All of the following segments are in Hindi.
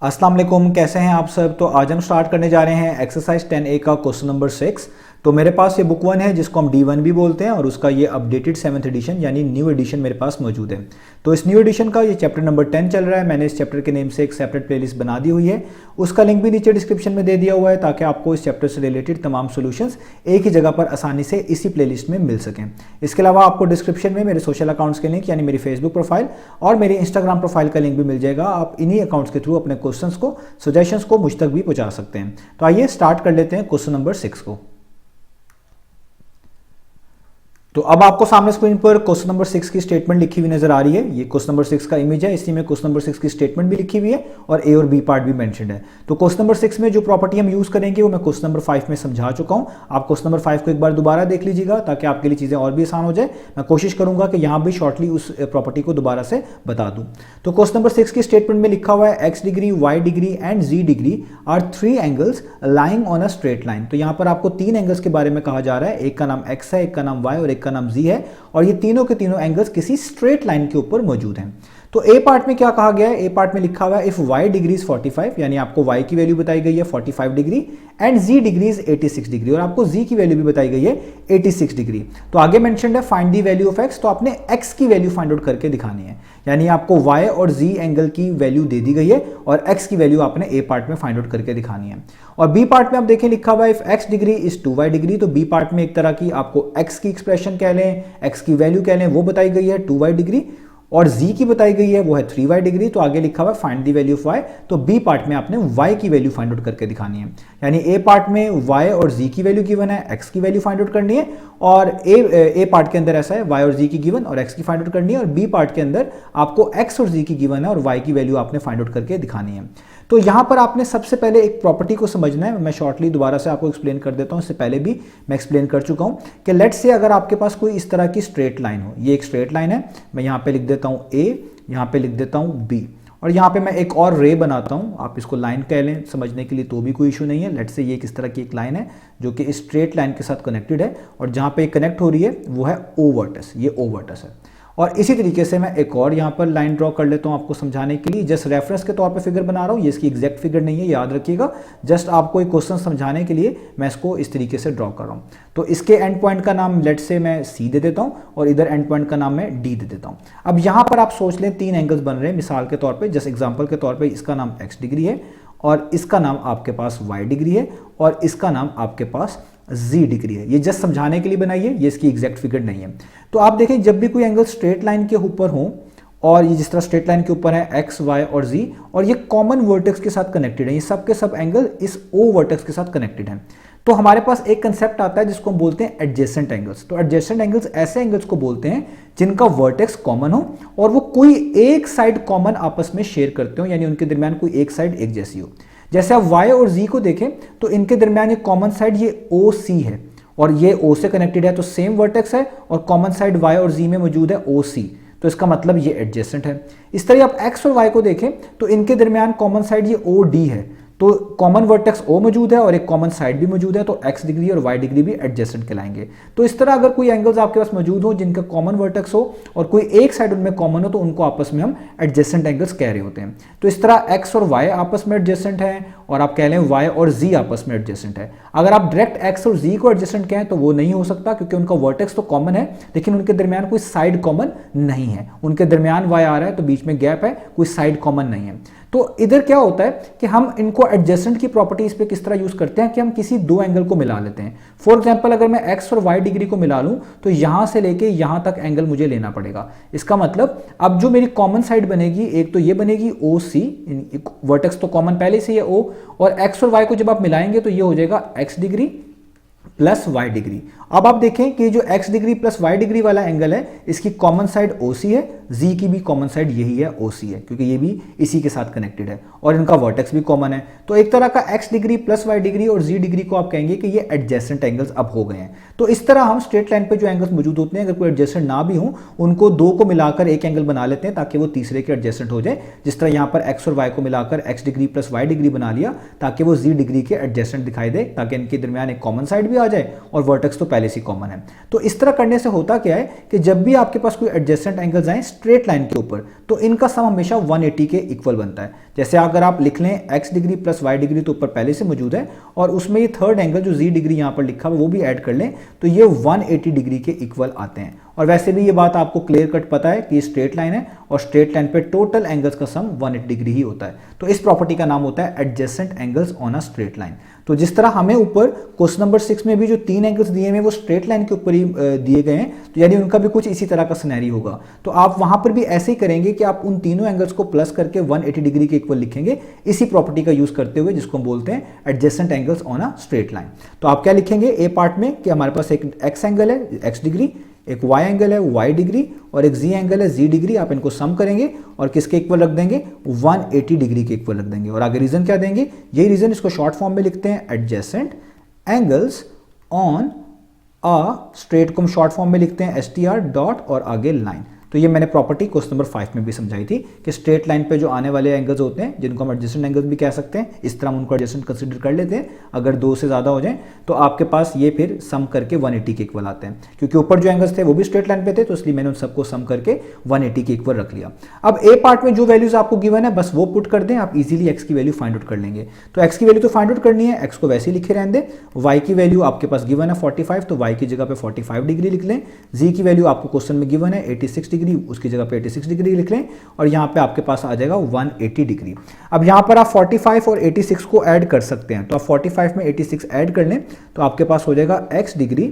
अस्सलाम वालेकुम, कैसे हैं आप सब। तो आज हम स्टार्ट करने जा रहे हैं एक्सरसाइज 10A का क्वेश्चन नंबर 6। तो मेरे पास ये बुक 1 है जिसको हम D1 भी बोलते हैं और उसका ये अपडेटेड 7th एडिशन यानी न्यू एडिशन मेरे पास मौजूद है। तो इस न्यू एडिशन का ये चैप्टर नंबर 10 चल रहा है। मैंने इस चैप्टर के नेम से एक सेपरेट प्लेलिस्ट बना दी हुई है, उसका लिंक भी नीचे डिस्क्रिप्शन में दे दिया हुआ है ताकि आपको इस चैप्टर से रिलेटेड तमाम सोल्यूशंस एक ही जगह पर आसानी से इसी प्लेलिस्ट में मिल सकें। इसके अलावा आपको डिस्क्रिप्शन में मेरे सोशल अकाउंट्स के लिंक यानी मेरी फेसबुक प्रोफाइल और मेरी इंस्टाग्राम प्रोफाइल का लिंक भी मिल जाएगा। आप इन्हीं अकाउंट्स के थ्रू अपने क्वेश्चंस को, सजेशंस को मुझ तक भी पहुंचा सकते हैं। तो आइए स्टार्ट कर लेते हैं क्वेश्चन नंबर 6 को। तो अब आपको सामने स्क्रीन पर क्वेश्चन नंबर 6 की स्टेटमेंट लिखी हुई नजर आ रही है। ये क्वेश्चन नंबर 6 का इमेज है, इसी में क्वेश्चन नंबर 6 की स्टेटमेंट भी लिखी हुई है और ए और बी पार्ट भी मेंशन्ड है। तो क्वेश्चन नंबर 6 में जो प्रॉपर्टी हम यूज करेंगे वो मैं क्वेश्चन नंबर 5 में समझा चुका हूं। आप क्वेश्चन नंबर 5 को एक बार दोबारा देख लीजिएगा ताकि आपके लिए चीजें और भी आसान हो जाए। मैं कोशिश करूंगा कि यहां भी शॉर्टली उस प्रॉपर्टी को दोबारा से बता दूं। तो क्वेश्चन नंबर 6 की स्टेटमेंट में लिखा हुआ है x degree, y degree and z degree are 3 angles lying on a straight line. तो यहां पर आपको 3 एंगल्स के बारे में कहा जा रहा है। एक का नाम एक्स है, एक का नाम वाई और एक का नाम जी है और ये तीनों के तीनों एंगल्स किसी स्ट्रेट लाइन के ऊपर मौजूद हैं। तो ए पार्ट में क्या कहा गया है, ए पार्ट में लिखा हुआ है इफ y डिग्री इज 45 यानी आपको y की वैल्यू बताई गई है 45 degree and z degree is 86 degree और आपको z की वैल्यू भी बताई गई है 86 डिग्री। तो आगे मेंशन्ड है find the value of x, तो आपने x की वैल्यू फाइंड आउट करके दिखानी है। यानी आपको y और z एंगल की वैल्यू दे दी गई है और x की वैल्यू आपने a पार्ट में फाइंड आउट करके दिखानी है। और b पार्ट में आप देखें लिखा हुआ है if x degree is 2y degree, तो b पार्ट में एक तरह की आपको x की एक्सप्रेशन कह लें, x की वैल्यू कह लें, वो बताई गई है 2y डिग्री और z की बताई गई है वो है 3y डिग्री। तो आगे लिखा हुआ है find the value of y, तो b पार्ट में आपने y की वैल्यू फाइंड आउट करके दिखानी है। यानी a पार्ट में y और z की वैल्यू गिवन है, x की वैल्यू फाइंड आउट करनी है और a पार्ट के अंदर ऐसा है y और z की गिवन और x की फाइंड आउट करनी है और b पार्ट के अंदर आपको x और z की गिवन है और y की वैल्यू आपने फाइंड आउट करके दिखानी है। तो यहां पर आपने सबसे पहले एक प्रॉपर्टी को समझना है। मैं शॉर्टली दोबारा से आपको एक्सप्लेन कर देता हूं, इससे पहले भी मैं एक्सप्लेन कर चुका हूं कि लेट्स से अगर आपके पास कोई इस तरह की स्ट्रेट लाइन हो, ये एक स्ट्रेट लाइन है, मैं यहां पे लिख देता हूं a, यहां पे लिख देता हूं b और यहां पे मैं एक और रे बनाता हूं, आप इसको लाइन कह लें समझने के लिए तो भी कोई इशू नहीं है। लेट्स से ये किस तरह की एक लाइन है जो कि स्ट्रेट लाइन के साथ कनेक्टेड है और जहां पे कनेक्ट हो रही है वो है o वर्टेक्स, ये o वर्टेक्स है। और इसी तरीके से मैं एक और यहाँ पर लाइन ड्रॉ कर लेता हूँ आपको समझाने के लिए, जस्ट रेफरेंस के तौर पे फिगर बना रहा हूँ, ये इसकी एग्जैक्ट फिगर नहीं है याद रखिएगा, जस्ट आपको एक क्वेश्चन समझाने के लिए मैं इसको इस तरीके से ड्रॉ कर रहा हूँ। तो इसके एंड पॉइंट का नाम लेट से मैं C दे देता हूँ और इधर एंड पॉइंट का नाम मैं D दे देता हूँ। अब यहाँ पर आप सोच लें 3 एंगल्स बन रहे हैं मिसाल के तौर पर, जस्ट एग्जाम्पल के तौर पर इसका नाम x डिग्री है और इसका नाम आपके पास y डिग्री है और इसका नाम आपके पास z डिग्री है। ये जस्ट समझाने के लिए बनाई है, ये इसकी एग्जैक्ट फिगर नहीं है। तो आप देखें जब भी कोई एंगल स्ट्रेट लाइन के ऊपर हो और ये जिस तरह स्ट्रेट लाइन के ऊपर है x, y और z और ये कॉमन वर्टेक्स के साथ कनेक्टेड है, ये सब के सब एंगल इस o वर्टेक्स के साथ कनेक्टेड हैं, तो हमारे पास एक कंसेप्ट आता है जिसको हम बोलते हैं एडजेसेंट एंगल्स। तो एडजेसेंट एंगल्स ऐसे एंगल्स को बोलते हैं जिनका वर्टेक्स कॉमन हो और वो कोई एक साइड कॉमन आपस में शेयर करते हो, यानी उनके दरमियान कोई एक साइड एक जैसी हो। जैसे आप y और z को देखें तो इनके दरमियान एक कॉमन साइड ये OC है और ये O से कनेक्टेड है, तो सेम वर्टेक्स है और कॉमन साइड y और z में मौजूद है OC, तो इसका मतलब ये एडजेसेंट है। इस तरह आप x और y को देखें तो इनके दरमियान कॉमन साइड ये OD है, तो कॉमन वर्टेक्स O मौजूद है और एक कॉमन साइड भी मौजूद है, तो x डिग्री और y डिग्री भी एडजेसेंट कहलाएंगे। तो इस तरह अगर कोई एंगल्स आपके पास मौजूद हो जिनका कॉमन वर्टेक्स हो और कोई एक साइड उनमें कॉमन हो तो उनको आपस में हम एडजेसेंट एंगल्स कह रहे होते हैं। तो इस तरह x और y आपस में एडजेसेंट हैं और आप कह लें y और z आपस में एडजेसेंट है। अगर आप डायरेक्ट x और z को एडजेसेंट कहें तो वो नहीं हो सकता क्योंकि उनका वर्टेक्स तो कॉमन है लेकिन उनके दरमियान कोई साइड कॉमन नहीं है, उनके दरमियान y आ रहा है तो बीच में गैप है, कोई साइड कॉमन नहीं है। तो इधर क्या होता है कि हम इनको एडजेसेंट की प्रॉपर्टीज पे किस तरह यूज करते हैं कि हम किसी दो एंगल को मिला लेते हैं। फॉर एग्जांपल अगर मैं x और y डिग्री को मिला लूं तो यहां से लेके यहां तक एंगल मुझे लेना पड़ेगा। इसका मतलब अब जो मेरी कॉमन साइड बनेगी एक तो ये बनेगी OC, वर्टेक्स तो कॉमन पहले से है O, और x और y को जब आप मिलाएंगे तो ये हो जाएगा x degree plus y degree. अब आप देखें कि जो x degree plus y degree वाला एंगल है इसकी कॉमन साइड OC है, z की भी कॉमन साइड यही है OC है क्योंकि ये भी इसी के साथ कनेक्टेड है और इनका वर्टेक्स भी कॉमन है। तो एक तरह का x degree plus y degree और z डिग्री को आप कहेंगे कि ये एडजेसेंट एंगल्स अब हो गए हैं। तो इस तरह हम स्ट्रेट लाइन पे जो एंगल्स मौजूद होते हैं अगर कोई एडजेसेंट ना भी हो उनको दो को मिलाकर एक एंगल बना लेते हैं ताकि वो तीसरे के एडजेसेंट हो जाए। जिस तरह यहाँ पर x और y को मिलाकर x degree plus y degree बना लिया ताकि वो z डिग्री के एडजेसेंट दिखाई दे, ताकि इनके दरमियान एक कॉमन साइड भी आ जाए और वर्टेक्स तो पहले से कॉमन है। तो इस तरह करने से होता क्या है कि जब भी आपके पास कोई एडजेसेंट एंगल्स आए स्ट्रेट लाइन के ऊपर तो इनका सम हमेशा 180 के इक्वल बनता है। जैसे अगर आप लिख लें x degree plus y degree तो ऊपर पहले से मौजूद है और उसमें ये थर्ड एंगल जो z डिग्री यहाँ पर लिखा हुआ वो भी ऐड कर लें तो ये 180 डिग्री के इक्वल आते हैं। और वैसे भी ये बात आपको क्लियर कट पता है कि ये स्ट्रेट लाइन है और स्ट्रेट लाइन पे टोटल एंगल्स का सम 180 डिग्री ही होता है। तो इस प्रॉपर्टी का नाम होता है adjacent angles on a straight line. तो जिस तरह हमें ऊपर क्वेश्चन नंबर 6 में भी जो 3 एंगल्स दिए हैं वो स्ट्रेट लाइन के ऊपर ही दिए गए हैं, तो यानी उनका भी कुछ इसी तरह का सिनेरियो होगा। तो आप वहां पर भी ऐसे ही करेंगे कि आप उन तीनों एंगल्स को प्लस करके 180 डिग्री के इक्वल लिखेंगे इसी प्रॉपर्टी का यूज करते हुए, जिसको हम बोलते हैं adjacent angles on a straight line. तो आप क्या लिखेंगे ए पार्ट में कि हमारे पास एक एक्स एंगल है एक्स डिग्री, एक y एंगल है y डिग्री और एक z एंगल है z डिग्री। आप इनको सम करेंगे और किसके इक्वल रख देंगे 180 डिग्री के इक्वल रख देंगे। और आगे रीजन क्या देंगे, यही रीजन इसको शॉर्ट फॉर्म में लिखते हैं adjacent angles on a straight को हम शॉर्ट फॉर्म में लिखते हैं STR डॉट और आगे लाइन। तो ये मैंने प्रॉपर्टी क्वेश्चन नंबर 5 में भी समझाई थी कि स्ट्रेट लाइन पे जो आने वाले एंगल्स होते हैं जिनको हम एडजेसेंट एंगल्स भी कह सकते हैं, इस तरह हम उनको एडजेसेंट कंसीडर कर लेते हैं। अगर 2 से ज़्यादा हो जाए तो आपके पास ये फिर सम करके 180 के इक्वल आते हैं। क्योंकि ऊपर जो एंगल्स थे वो भी स्ट्रेट लाइन पे थे तो इसलिए मैंने उन सबको सम करके 180 के इक्वल रख लिया। अब ए पार्ट में जो वैल्यूज आपको गिवन है बस वो पुट कर दें, आप इजीली एक्स की वैल्यू फाइंड आउट कर लेंगे। तो एक्स की वैल्यू तो फाइंड आउट करनी है, एक्स को वैसे ही लिखे रहने दें। वाई की वैल्यू आपके पास गिवन है 45 तो वाई की जगह पे 45 डिग्री लिख लें। जी की वैल्यू आपको क्वेश्चन में गिवन है 86 डिग्री, उसकी जगह पे 86 डिग्री लिख लें और यहां पे आपके पास आ जाएगा 180 डिग्री। अब यहां पर आप 45 और 86 को ऐड कर सकते हैं, तो आप 45 में 86 ऐड कर लें तो आपके पास हो जाएगा x डिग्री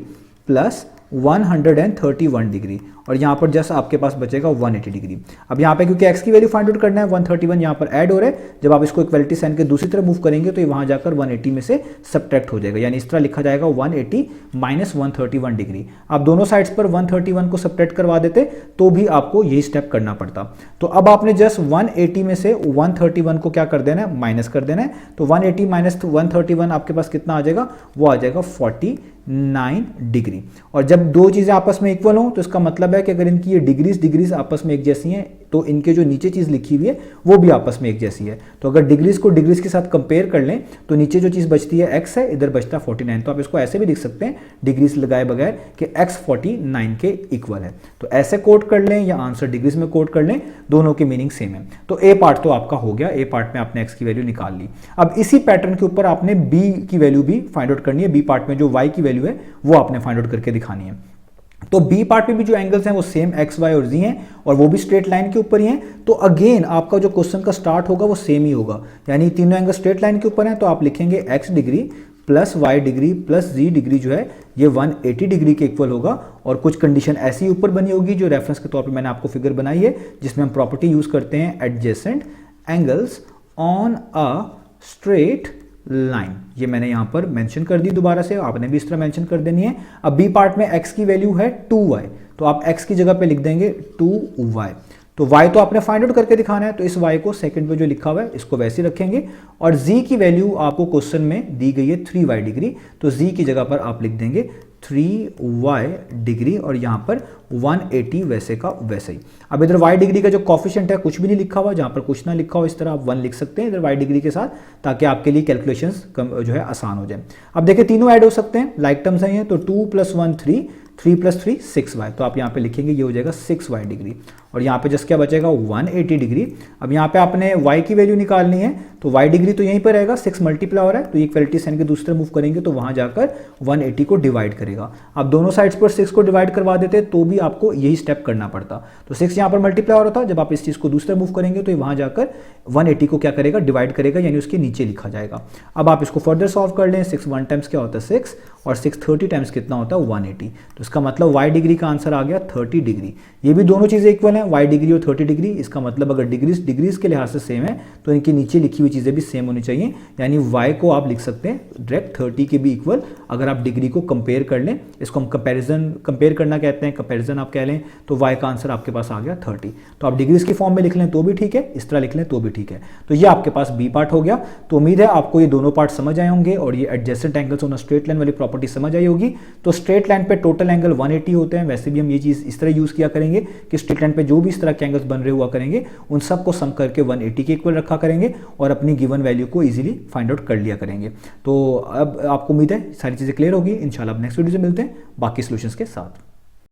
प्लस 131 डिग्री और यहाँ पर जस्ट आपके पास बचेगा 180 डिग्री। अब यहाँ पे क्योंकि x की वैल्यू फाइंड आउट करना है 131 यहाँ पर ऐड हो रहा है, जब आप इसको इक्वलिटी साइन के दूसरी तरफ मूव करेंगे तो ये वहाँ जाकर 180 में से सब्ट्रैक्ट हो जाएगा, यानी इस तरह लिखा जाएगा 180 माइनस 131 डिग्री। आप दोनों साइड्स पर 131 को सब्ट्रैक्ट करवा देते तो भी आपको यही स्टेप करना पड़ता। तो अब आपने जस्ट 180 में से 131 को क्या कर देना है, माइनस कर देना है। तो 180 माइनस 131 आपके पास कितना आ जाएगा, वो आ जाएगा 49 डिग्री। और जब दो चीजें आपस में इक्वल हो तो इसका मतलब है कि अगर इनकी ये डिग्रीज आपस में एक जैसी हैं तो इनके जो नीचे चीज लिखी हुई है वो भी आपस में एक जैसी है। तो अगर डिग्रीज को डिग्रीज के साथ कंपेयर कर लें तो नीचे जो चीज बचती है x है, इधर बचता है 49। तो आप इसको ऐसे भी लिख सकते हैं डिग्रीज लगाए बगैर कि x 49 के इक्वल है। तो ऐसे कोट कर लें या आंसर डिग्रीज में कोट कर लें, दोनों की मीनिंग सेम है। तो ए पार्ट तो आपका हो गया, ए पार्ट में आपने x की वैल्यू निकाल ली। अब इसी पैटर्न के ऊपर आपने b की वैल्यू भी फाइंड आउट करनी है। बी पार्ट में जो y की वैल्यू है वो आपने फाइंड आउट करके दिखानी है। तो बी पार्ट में भी जो एंगल्स हैं वो सेम एक्स वाई और जी हैं और वो भी स्ट्रेट लाइन के ऊपर ही हैं। तो अगेन आपका जो क्वेश्चन का स्टार्ट होगा वो सेम ही होगा, यानी तीनों एंगल स्ट्रेट लाइन के ऊपर हैं। तो आप लिखेंगे X degree plus Y degree plus Z degree जो है ये 180 डिग्री के इक्वल होगा। और कुछ कंडीशन ऐसी ऊपर बनी होगी जो रेफरेंस के तौर पर मैंने आपको फिगर बनाई है, जिसमें हम प्रॉपर्टी यूज करते हैं adjacent angles on a straight line. ये मैंने यहां पर मेंशन कर दी, दोबारा से आपने भी इस तरह मेंशन कर देनी है। अब बी पार्ट में x की वैल्यू है 2y, तो आप x की जगह पे लिख देंगे 2y। तो y तो आपने फाइंड आउट करके दिखाना है, तो इस y को सेकंड पे जो लिखा हुआ है इसको वैसे ही रखेंगे। और z की वैल्यू आपको क्वेश्चन में दी गई है 3y डिग्री, तो z की जगह पर आप लिख देंगे 3y डिग्री और यहां पर 180 वैसे का वैसे ही। अब इधर y डिग्री का जो कॉफिशिएंट है कुछ भी नहीं लिखा हुआ, जहां पर कुछ ना लिखा हो इस तरह आप 1 लिख सकते हैं इधर y डिग्री के साथ, ताकि आपके लिए कैलकुलेशंस जो है आसान हो जाए। अब देखिए तीनों ऐड हो सकते हैं, लाइक टर्म्स हैं ये, तो 2 + 1 3, 3 + 3 6y। तो आप यहाँ पे लिखेंगे ये हो जाएगा 6y डिग्री और यहाँ पे जस्ट क्या बचेगा 180 डिग्री। अब यहाँ पे आपने y की वैल्यू निकालनी है, तो y डिग्री तो यहीं पर रहेगा, 6 मल्टीप्लाई हो रहा है तो इक्वलिटी साइन के दूसरे मूव करेंगे तो वहां जाकर 180 को डिवाइड करेगा। आप दोनों साइड्स पर 6 को डिवाइड करवा देते तो भी आपको यही स्टेप करना पड़ता। तो 6 यहाँ पर मल्टीप्लाई हो रहा था, जब आप इस चीज को दूसरे मूव करेंगे तो वहां जाकर 180 को क्या करेगा, डिवाइड करेगा, यानी उसके नीचे लिखा जाएगा। अब आप इसको फर्दर सॉल्व कर लें, 6 1 टाइम्स क्या होता है 6 और 6 30 टाइम्स कितना होता है 180। तो इसका मतलब y डिग्री का आंसर आ गया 30 डिग्री। ये भी दोनों चीजें इक्वल हैं, y डिग्री और 30 डिग्री। इसका मतलब अगर डिग्रीज के लिहाज से सेम है तो इनके नीचे लिखी हुई चीजें भी सेम होनी चाहिए, यानी y को आप लिख सकते हैं डायरेक्ट 30 के भी इक्वल। अगर आप डिग्री को कंपेयर कर लें, इसको हम कंपेयर करना कहते हैं, कंपेरिजन आप कह लें, तो y का आंसर आपके पास आ गया 30। तो आप डिग्रीज की फॉर्म में लिख लें तो भी ठीक है, इस तरह लिख लें तो भी ठीक है। तो ये आपके पास बी पार्ट हो गया। तो उम्मीद है आपको ये दोनों पार्ट समझ आए होंगे और ये adjacent angles on a straight line वाली प्रॉपर्टी समझ आई होगी। तो स्ट्रेट लाइन पे टोटल एंगल 180 होते हैं, वैसे भी हम ये चीज़ इस तरह यूज़ किया करेंगे कि स्ट्रेट लाइन पे जो भी इस तरह के एंगल्स बन रहे हुआ करेंगे उन सबको सम करके 180 के इक्वल रखा करेंगे और अपनी गिवन वैल्यू को इजीली फाइंड आउट कर लिया करेंगे। तो अब आपको उम्मीद है सारी चीज़ें क्लियर होगी। इंशाल्लाह अब नेक्स्ट वीडियो से मिलते हैं बाकी सॉल्यूशंस के साथ।